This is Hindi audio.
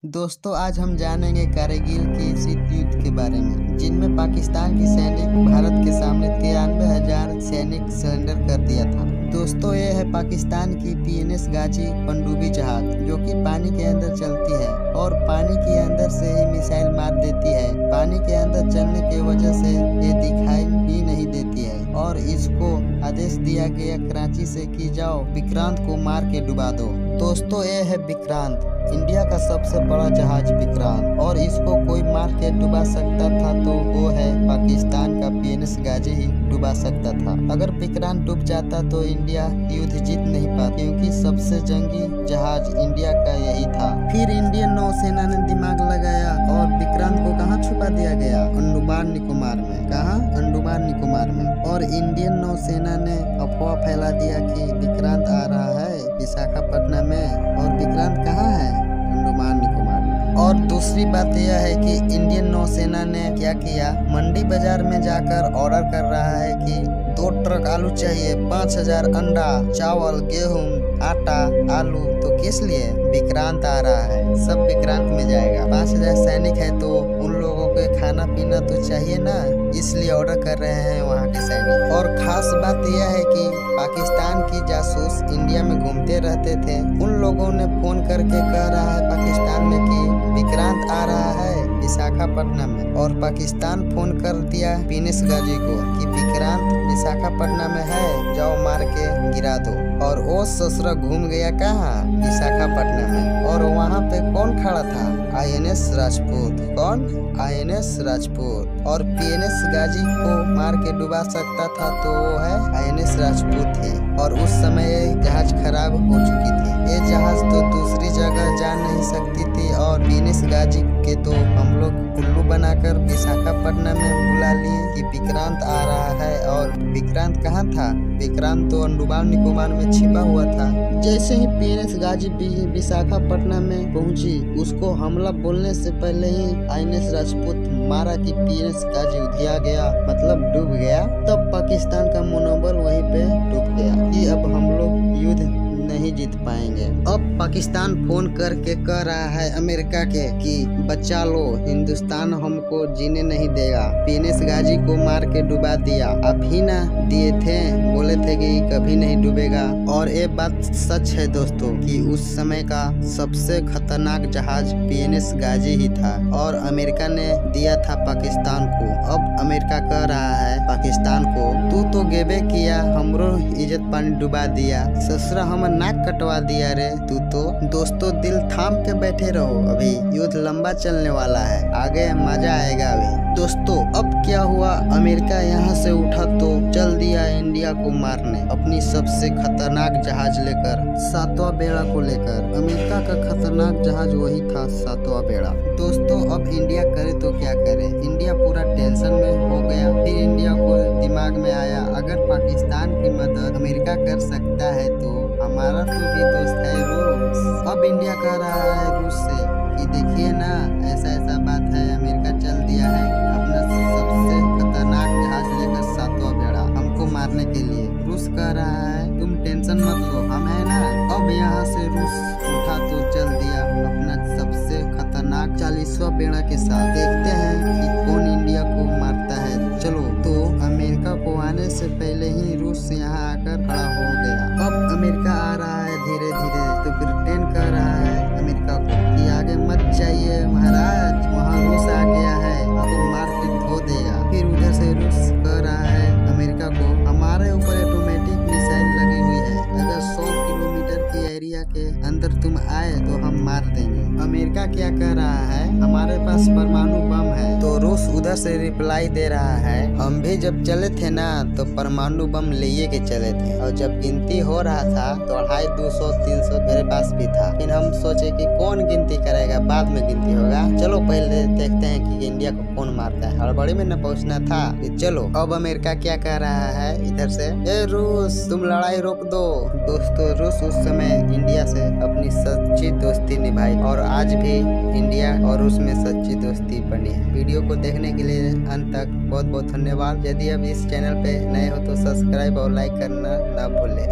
दोस्तों आज हम जानेंगे कारगिल के शीत युद्ध के बारे में, जिनमें पाकिस्तान की सैनिक भारत के सामने 93,000 सैनिक सरेंडर कर दिया था। दोस्तों ये है पाकिस्तान की पीएनएस गाजी पनडुब्बी जहाज, जो कि पानी के अंदर चलती है और पानी के अंदर से ही मिसाइल मार देती है। पानी के अंदर चलने की वजह से ये दिखाई ही नहीं देती है और इसको आदेश दिया गया कराची से कि जाओ विक्रांत को मार के डुबा दो। दोस्तों ये है विक्रांत, इंडिया का सबसे बड़ा जहाज विक्रांत, और इसको कोई मार के डुबा सकता था तो वो है पाकिस्तान का पीएनएस गाजी ही डुबा सकता था। अगर विक्रांत डूब जाता तो इंडिया युद्ध जीत नहीं पाती, क्योंकि सबसे जंगी जहाज इंडिया का यही था। फिर इंडियन नौसेना ने दिमाग लगाया और विक्रांत को कहाँ छुपा दिया गया? अंडमान निकोबार में। कहाँ? अंडमान निकोबार में। और इंडियन नौसेना ने अफवाह फैला दिया कि विक्रांत आ रहा है विशाखापट्टनम में, और विक्रांत कहाँ है? अंडमान निकोबार में। और दूसरी बात यह है कि इंडियन नौसेना ने क्या किया, मंडी बाजार में जाकर ऑर्डर कर रहा है कि 2 ट्रक आलू चाहिए, 5,000 अंडा, चावल, गेहूं, आटा, आलू। तो किस लिए? विक्रांत आ रहा है, सब विक्रांत में जाएगा। 5,000 सैनिक है तो उन लोगों को खाना पीना तो चाहिए ना, इसलिए ऑर्डर कर रहे हैं वहाँ के सैनिक। और खास बात यह है कि पाकिस्तान की जासूस इंडिया में घूमते रहते थे, उन लोगों ने फोन करके कह रहा है पाकिस्तान में कि विक्रांत आ रहा है विशाखापट्टनम में, और पाकिस्तान फोन कर दिया पीएनएस गाजी को कि विक्रांत विशाखापट्टनम में है, जाओ मार के गिरा दो। और वो ससुरा घूम गया कहाँ? विशाखापट्टनम में। और वहाँ पे कौन खड़ा था? आईएनएस राजपूत। कौन? आईएनएस राजपूत। और पीएनएस गाजी को मार के डुबा सकता था तो वो है आईएनएस राजपूत थी। और उस समय ये जहाज खराब हो चुकी थी, ये जहाज तो दूसरी जगह जा नहीं सकती थी, और पीएनएस गाजी के तो हम लोग उल्लू बनाकर विशाखापट्टनम में बुला लिए कि विक्रांत आ रहा है। और विक्रांत कहाँ था? विक्रांत तो अंडमान निकोबार में छिपा हुआ था। जैसे ही पीएनएस गाजी विशाखापट्टनम में पहुंची, उसको हमला बोलने से पहले ही आईएनएस राजपूत मारा कि पीएनएस गाजी उधिया गया, मतलब डूब गया। तब पाकिस्तान का मनोबल वहीं पे डूब गया कि अब हम लोग युद्ध नहीं जीत पाएंगे। अब पाकिस्तान फोन करके कह रहा है अमेरिका के कि बचा लो, हिंदुस्तान हमको जीने नहीं देगा, पीएनएस गाजी को मार के डुबा दिया। आप ही ना दिए थे, बोले थे कि कभी नहीं डूबेगा। और ये बात सच है दोस्तों कि उस समय का सबसे खतरनाक जहाज पीएनएस गाजी ही था, और अमेरिका ने दिया था पाकिस्तान को। अब अमेरिका कह रहा है पाकिस्तान को, तू तो गेबे किया, हमरो इज्जत पानी डुबा दिया, ससुरा हम नाक कटवा दिया रे तू तो। दोस्तों दिल थाम के बैठे रहो, अभी युद्ध लंबा चलने वाला है, आगे मजा आएगा अभी। दोस्तों अब क्या हुआ, अमेरिका यहाँ से उठा तो चल दिया इंडिया को मारने, अपनी सबसे खतरनाक जहाज लेकर, 7वां बेड़ा को लेकर। अमेरिका का खतरनाक जहाज वही था, 7वां बेड़ा। दोस्तों अब इंडिया करे तो क्या करे, इंडिया पूरा टेंशन में हो गया। फिर इंडिया को दिमाग में आया, अगर पाकिस्तान की मदद अमेरिका कर सकता है तो हमारा तो भी दोस्त है रूस। अब इंडिया कह रहा है रूस से कि देखिए ना, ऐसा ऐसा बात है, अमेरिका चल दिया है अपना सबसे खतरनाक जहाज लेकर 7वां बेड़ा हमको मारने के लिए। रूस कह रहा है तुम टेंशन मत लो, हम है ना। अब यहाँ से रूस उठा तो चल दिया अपना सबसे खतरनाक 40वां बेड़ा के साथ। देखते हैं कि कौन इंडिया को मारता है। चलो, तो अमेरिका को आने से पहले ही रूस यहाँ आकर खड़ा हो गया। अब अमेरिका आ रहा है धीरे धीरे, तो ब्रिटेन कह रहा है अमेरिका को कि आगे मत जाइए महाराज, वहाँ रूस आ गया है, आपको मार के धो देगा। फिर उधर से रूस कह रहा है अमेरिका को, हमारे ऊपर ऑटोमेटिक मिसाइल लगी हुई है, अगर 100 किलोमीटर के एरिया के अंदर तुम आए तो हम मार देंगे। अमेरिका क्या कह रहा है, हमारे पास परमाणु बम है। तो रूस उधर से रिप्लाई दे रहा है, हम भी जब चले थे ना तो परमाणु बम लिए के चले थे, और जब गिनती हो रहा था तो 250, 200, 300 मेरे पास भी था। फिर हम सोचे कि कौन गिनती करेगा, बाद में गिनती होगा, चलो पहले देखते हैं कि इंडिया को कौन मारता है, हड़बड़ी में न पहुंचना था। चलो अब अमेरिका क्या कह रहा है इधर से, ए रूस तुम लड़ाई रोक दो। दोस्तों रूस उस समय इंडिया से अपनी सच्ची दोस्ती निभाई, और आज भी इंडिया और रूस में सच्ची दोस्ती बनी है। वीडियो को देखने के लिए अंत तक बहुत बहुत धन्यवाद। यदि अब इस चैनल पे नए हो तो सब्सक्राइब और लाइक करना ना भूलें।